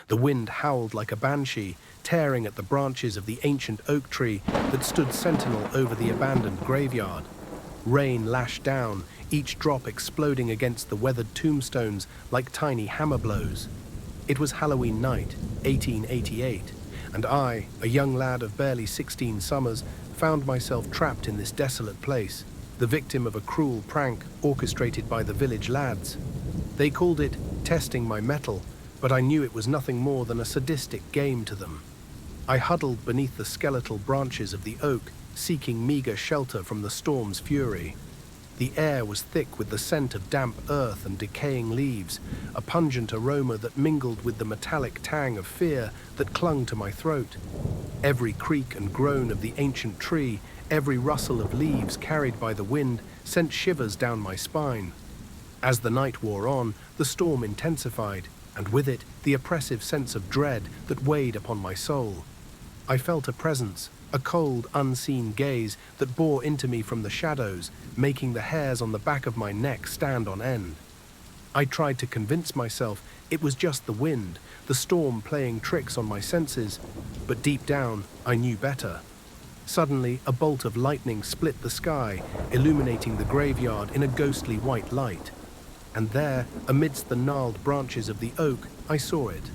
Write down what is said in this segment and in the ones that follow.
The wind howled like a banshee, tearing at the branches of the ancient oak tree that stood sentinel over the abandoned graveyard. Rain lashed down, each drop exploding against the weathered tombstones like tiny hammer blows. It was Halloween night, 1888, and I, a young lad of barely 16 summers, found myself trapped in this desolate place, the victim of a cruel prank orchestrated by the village lads. They called it testing my mettle, but I knew it was nothing more than a sadistic game to them. I huddled beneath the skeletal branches of the oak, seeking meager shelter from the storm's fury. The air was thick with the scent of damp earth and decaying leaves, a pungent aroma that mingled with the metallic tang of fear that clung to my throat. Every creak and groan of the ancient tree, every rustle of leaves carried by the wind, sent shivers down my spine. As the night wore on, the storm intensified, and with it, the oppressive sense of dread that weighed upon my soul. I felt a presence, a cold, unseen gaze that bore into me from the shadows, making the hairs on the back of my neck stand on end. I tried to convince myself it was just the wind, the storm playing tricks on my senses, but deep down, I knew better. Suddenly, a bolt of lightning split the sky, illuminating the graveyard in a ghostly white light. And there, amidst the gnarled branches of the oak, I saw it.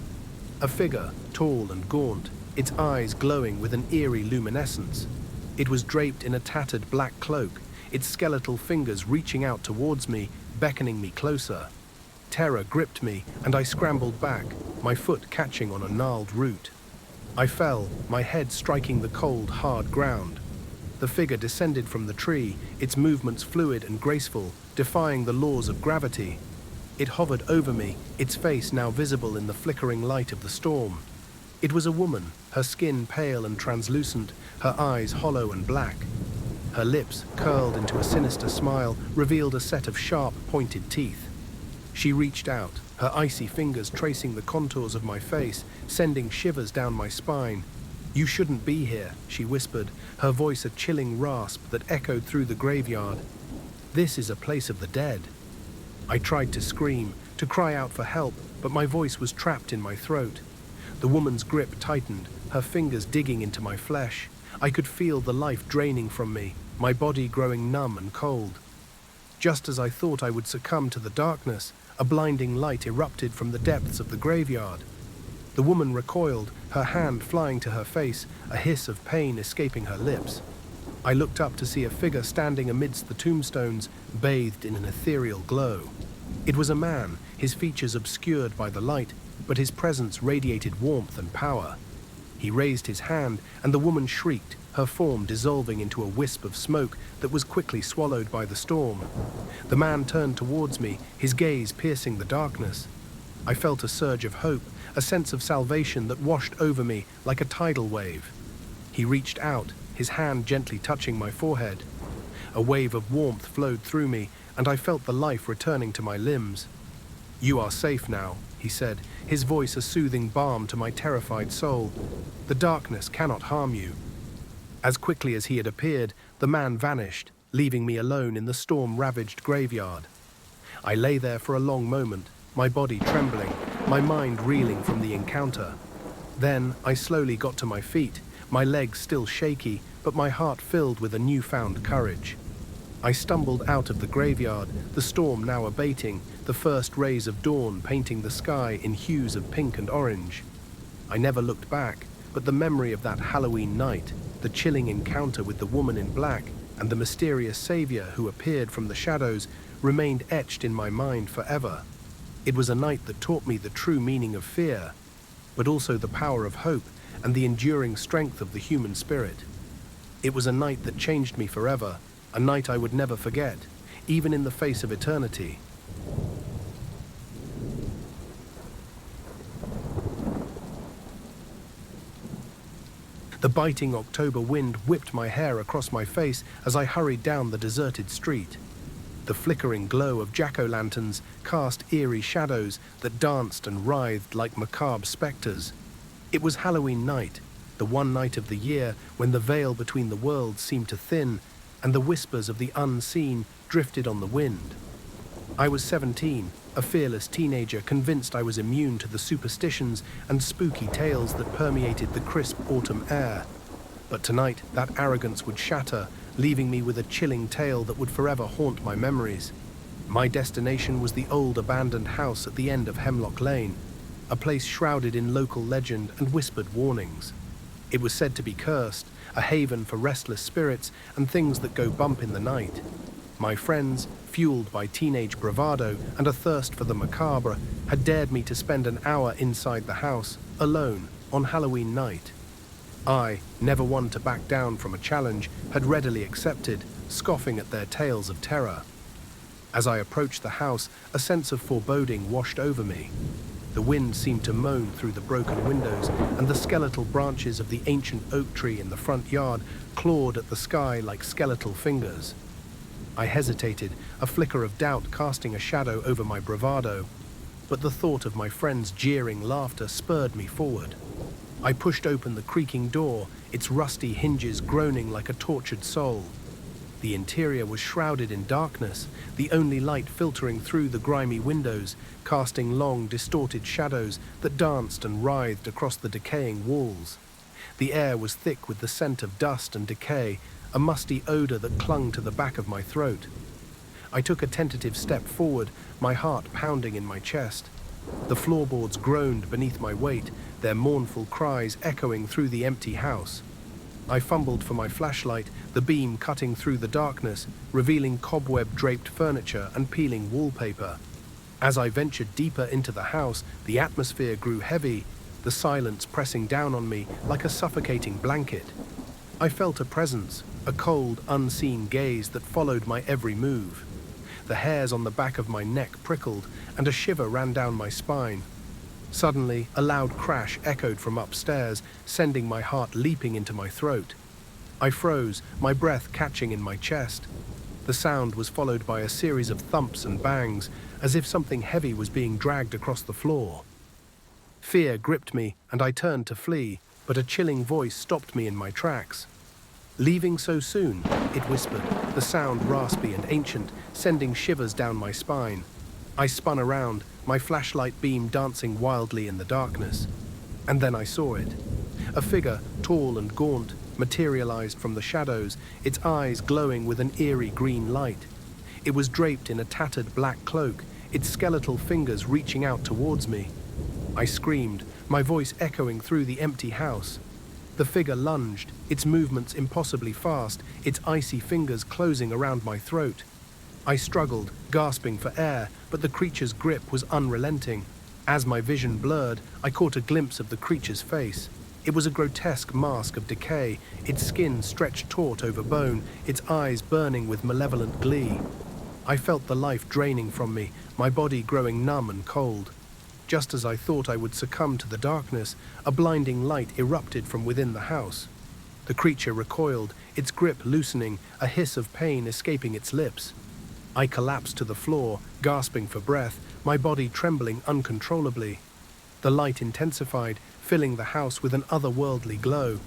A figure, tall and gaunt, its eyes glowing with an eerie luminescence. It was draped in a tattered black cloak, its skeletal fingers reaching out towards me, beckoning me closer. Terror gripped me, and I scrambled back, my foot catching on a gnarled root. I fell, my head striking the cold, hard ground. The figure descended from the tree, its movements fluid and graceful, defying the laws of gravity. It hovered over me, its face now visible in the flickering light of the storm. It was a woman, her skin pale and translucent, her eyes hollow and black. Her lips, curled into a sinister smile, revealed a set of sharp, pointed teeth. She reached out, her icy fingers tracing the contours of my face, sending shivers down my spine. "You shouldn't be here," she whispered, her voice a chilling rasp that echoed through the graveyard. "This is a place of the dead." I tried to scream, to cry out for help, but my voice was trapped in my throat. The woman's grip tightened, her fingers digging into my flesh. I could feel the life draining from me, my body growing numb and cold. Just as I thought I would succumb to the darkness, a blinding light erupted from the depths of the graveyard. The woman recoiled, her hand flying to her face, a hiss of pain escaping her lips. I looked up to see a figure standing amidst the tombstones, bathed in an ethereal glow. It was a man, his features obscured by the light, but his presence radiated warmth and power. He raised his hand, and the woman shrieked, her form dissolving into a wisp of smoke that was quickly swallowed by the storm. The man turned towards me, his gaze piercing the darkness. I felt a surge of hope, a sense of salvation that washed over me like a tidal wave. He reached out, his hand gently touching my forehead. A wave of warmth flowed through me, and I felt the life returning to my limbs. "You are safe now," he said, his voice a soothing balm to my terrified soul. "The darkness cannot harm you." As quickly as he had appeared, the man vanished, leaving me alone in the storm-ravaged graveyard. I lay there for a long moment, my body trembling, my mind reeling from the encounter. Then I slowly got to my feet, my legs still shaky, but my heart filled with a newfound courage. I stumbled out of the graveyard, the storm now abating, the first rays of dawn painting the sky in hues of pink and orange. I never looked back, but the memory of that Halloween night, the chilling encounter with the woman in black, and the mysterious savior who appeared from the shadows remained etched in my mind forever. It was a night that taught me the true meaning of fear, but also the power of hope and the enduring strength of the human spirit. It was a night that changed me forever, a night I would never forget, even in the face of eternity. The biting October wind whipped my hair across my face as I hurried down the deserted street. The flickering glow of jack-o'-lanterns cast eerie shadows that danced and writhed like macabre specters. It was Halloween night, the one night of the year when the veil between the worlds seemed to thin and the whispers of the unseen drifted on the wind. I was 17, a fearless teenager convinced I was immune to the superstitions and spooky tales that permeated the crisp autumn air. But tonight, that arrogance would shatter, leaving me with a chilling tale that would forever haunt my memories. My destination was the old abandoned house at the end of Hemlock Lane, a place shrouded in local legend and whispered warnings. It was said to be cursed, a haven for restless spirits and things that go bump in the night. My friends, fueled by teenage bravado and a thirst for the macabre, had dared me to spend an hour inside the house, alone, on Halloween night. I, never one to back down from a challenge, had readily accepted, scoffing at their tales of terror. As I approached the house, a sense of foreboding washed over me. The wind seemed to moan through the broken windows, and the skeletal branches of the ancient oak tree in the front yard clawed at the sky like skeletal fingers. I hesitated, a flicker of doubt casting a shadow over my bravado, but the thought of my friends' jeering laughter spurred me forward. I pushed open the creaking door, its rusty hinges groaning like a tortured soul. The interior was shrouded in darkness, the only light filtering through the grimy windows, casting long, distorted shadows that danced and writhed across the decaying walls. The air was thick with the scent of dust and decay, a musty odor that clung to the back of my throat. I took a tentative step forward, my heart pounding in my chest. The floorboards groaned beneath my weight, their mournful cries echoing through the empty house. I fumbled for my flashlight, the beam cutting through the darkness, revealing cobweb-draped furniture and peeling wallpaper. As I ventured deeper into the house, the atmosphere grew heavy, the silence pressing down on me like a suffocating blanket. I felt a presence, a cold, unseen gaze that followed my every move. The hairs on the back of my neck prickled, and a shiver ran down my spine. Suddenly, a loud crash echoed from upstairs, sending my heart leaping into my throat. I froze, my breath catching in my chest. The sound was followed by a series of thumps and bangs, as if something heavy was being dragged across the floor. Fear gripped me, and I turned to flee, but a chilling voice stopped me in my tracks. "Leaving so soon?" it whispered, the sound raspy and ancient, sending shivers down my spine. I spun around, my flashlight beam dancing wildly in the darkness. And then I saw it. A figure, tall and gaunt, materialized from the shadows, its eyes glowing with an eerie green light. It was draped in a tattered black cloak, its skeletal fingers reaching out towards me. I screamed, my voice echoing through the empty house. The figure lunged, its movements impossibly fast, its icy fingers closing around my throat. I struggled, gasping for air, but the creature's grip was unrelenting. As my vision blurred, I caught a glimpse of the creature's face. It was a grotesque mask of decay, its skin stretched taut over bone, its eyes burning with malevolent glee. I felt the life draining from me, my body growing numb and cold. Just as I thought I would succumb to the darkness, a blinding light erupted from within the house. The creature recoiled, its grip loosening, a hiss of pain escaping its lips. I collapsed to the floor, gasping for breath, my body trembling uncontrollably. The light intensified, filling the house with an otherworldly glow.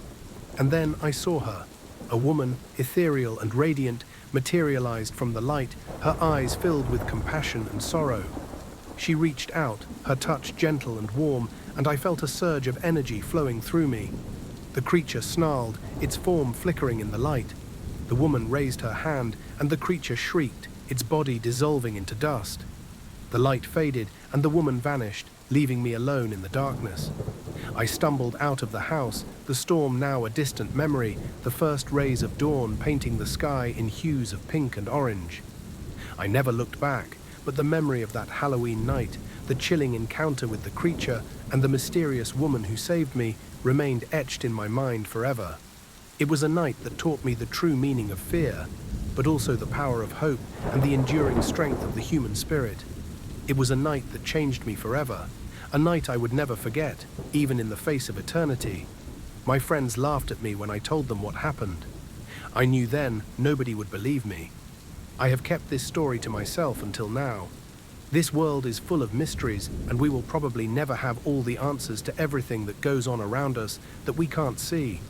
And then I saw her, a woman, ethereal and radiant, materialized from the light, her eyes filled with compassion and sorrow. She reached out, her touch gentle and warm, and I felt a surge of energy flowing through me. The creature snarled, its form flickering in the light. The woman raised her hand, and the creature shrieked, its body dissolving into dust. The light faded, and the woman vanished, leaving me alone in the darkness. I stumbled out of the house, the storm now a distant memory, the first rays of dawn painting the sky in hues of pink and orange. I never looked back, but the memory of that Halloween night, the chilling encounter with the creature, and the mysterious woman who saved me remained etched in my mind forever. It was a night that taught me the true meaning of fear, but also the power of hope and the enduring strength of the human spirit. It was a night that changed me forever, a night I would never forget, even in the face of eternity. My friends laughed at me when I told them what happened. I knew then nobody would believe me. I have kept this story to myself until now. This world is full of mysteries, and we will probably never have all the answers to everything that goes on around us that we can't see.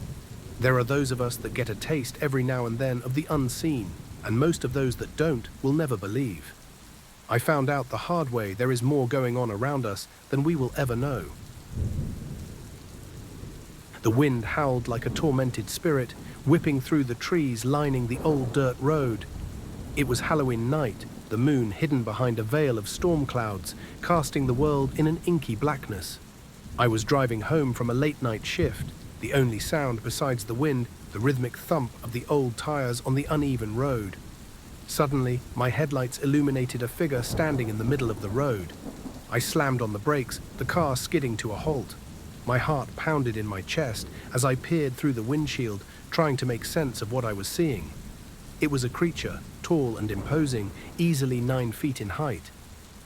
There are those of us that get a taste every now and then of the unseen, and most of those that don't will never believe. I found out the hard way there is more going on around us than we will ever know. The wind howled like a tormented spirit, whipping through the trees lining the old dirt road. It was Halloween night, the moon hidden behind a veil of storm clouds, casting the world in an inky blackness. I was driving home from a late-night shift, the only sound besides the wind, the rhythmic thump of the old tires on the uneven road. Suddenly, my headlights illuminated a figure standing in the middle of the road. I slammed on the brakes, the car skidding to a halt. My heart pounded in my chest as I peered through the windshield, trying to make sense of what I was seeing. It was a creature, tall and imposing, easily 9 feet in height.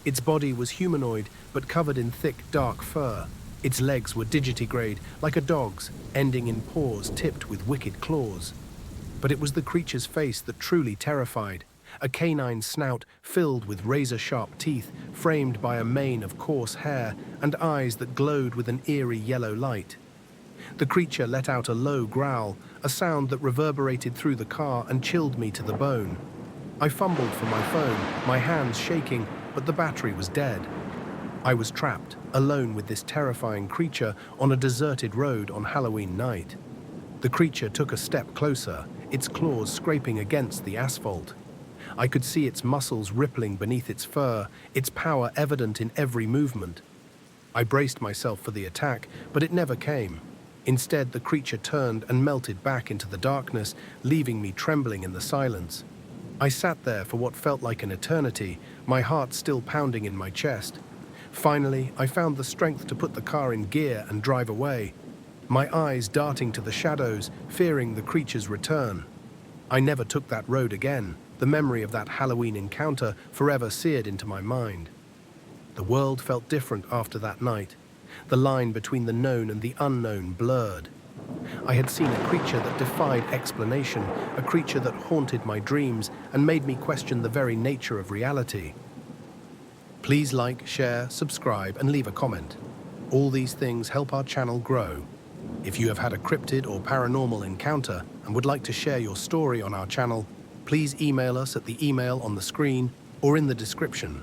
Its body was humanoid, but covered in thick, dark fur. Its legs were digitigrade, like a dog's, ending in paws tipped with wicked claws. But it was the creature's face that truly terrified. A canine snout filled with razor-sharp teeth, framed by a mane of coarse hair, and eyes that glowed with an eerie yellow light. The creature let out a low growl, a sound that reverberated through the car and chilled me to the bone. I fumbled for my phone, my hands shaking, but the battery was dead. I was trapped, alone with this terrifying creature on a deserted road on Halloween night. The creature took a step closer, its claws scraping against the asphalt. I could see its muscles rippling beneath its fur, its power evident in every movement. I braced myself for the attack, but it never came. Instead, the creature turned and melted back into the darkness, leaving me trembling in the silence. I sat there for what felt like an eternity, my heart still pounding in my chest. Finally, I found the strength to put the car in gear and drive away, my eyes darting to the shadows, fearing the creature's return. I never took that road again, the memory of that Halloween encounter forever seared into my mind. The world felt different after that night. The line between the known and the unknown blurred. I had seen a creature that defied explanation, a creature that haunted my dreams and made me question the very nature of reality. Please like, share, subscribe, and leave a comment. All these things help our channel grow. If you have had a cryptid or paranormal encounter and would like to share your story on our channel, please email us at the email on the screen or in the description.